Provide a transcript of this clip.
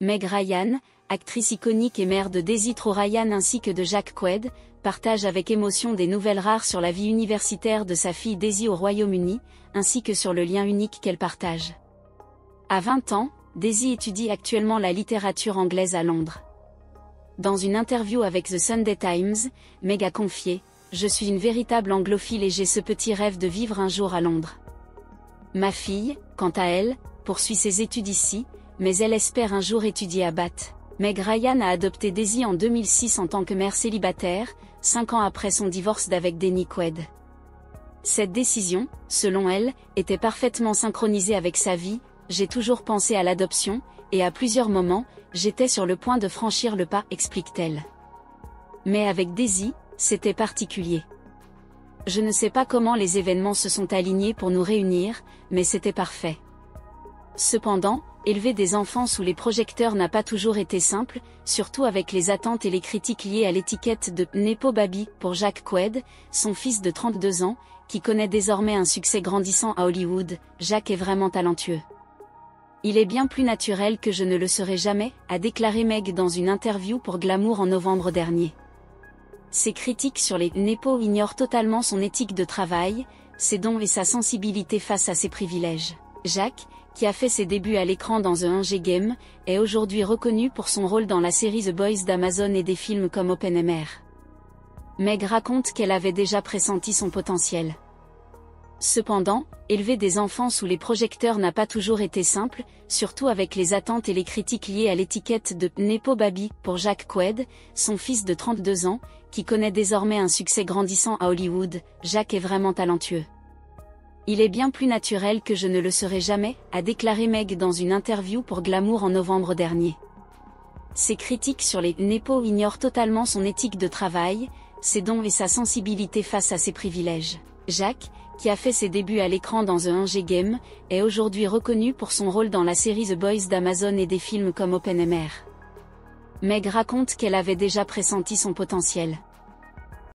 Meg Ryan, actrice iconique et mère de Daisy Tro Ryan ainsi que de Jack Quaid, partage avec émotion des nouvelles rares sur la vie universitaire de sa fille Daisy au Royaume-Uni, ainsi que sur le lien unique qu'elle partage. À 20 ans, Daisy étudie actuellement la littérature anglaise à Londres. Dans une interview avec The Sunday Times, Meg a confié « Je suis une véritable anglophile et j'ai ce petit rêve de vivre un jour à Londres. Ma fille, quant à elle, poursuit ses études ici, mais elle espère un jour étudier à Bath. » Meg Ryan a adopté Daisy en 2006 en tant que mère célibataire, 5 ans après son divorce d'avec Denny Quaid. Cette décision, selon elle, était parfaitement synchronisée avec sa vie. « J'ai toujours pensé à l'adoption, et à plusieurs moments, j'étais sur le point de franchir le pas, explique-t-elle. Mais avec Daisy, c'était particulier. Je ne sais pas comment les événements se sont alignés pour nous réunir, mais c'était parfait. Cependant, élever des enfants sous les projecteurs n'a pas toujours été simple, surtout avec les attentes et les critiques liées à l'étiquette de « Nepo Baby » pour Jack Quaid, son fils de 32 ans, qui connaît désormais un succès grandissant à Hollywood. Jack est vraiment talentueux. Il est bien plus naturel que je ne le serai jamais, a déclaré Meg dans une interview pour Glamour en novembre dernier. Ses critiques sur les Nepo ignorent totalement son éthique de travail, ses dons et sa sensibilité face à ses privilèges. Jack, qui a fait ses débuts à l'écran dans The Hunger Games, est aujourd'hui reconnu pour son rôle dans la série The Boys d'Amazon et des films comme Oppenheimer. Meg raconte qu'elle avait déjà pressenti son potentiel. Cependant, élever des enfants sous les projecteurs n'a pas toujours été simple, surtout avec les attentes et les critiques liées à l'étiquette de « Nepo Baby » pour Jack Quaid, son fils de 32 ans, qui connaît désormais un succès grandissant à Hollywood. Jack est vraiment talentueux. Il est bien plus naturel que je ne le serai jamais, a déclaré Meg dans une interview pour Glamour en novembre dernier. Ses critiques sur les Nepo ignorent totalement son éthique de travail, ses dons et sa sensibilité face à ses privilèges. Jack, qui a fait ses débuts à l'écran dans The Hunger Games, est aujourd'hui reconnu pour son rôle dans la série The Boys d'Amazon et des films comme Oppenheimer. Meg raconte qu'elle avait déjà pressenti son potentiel.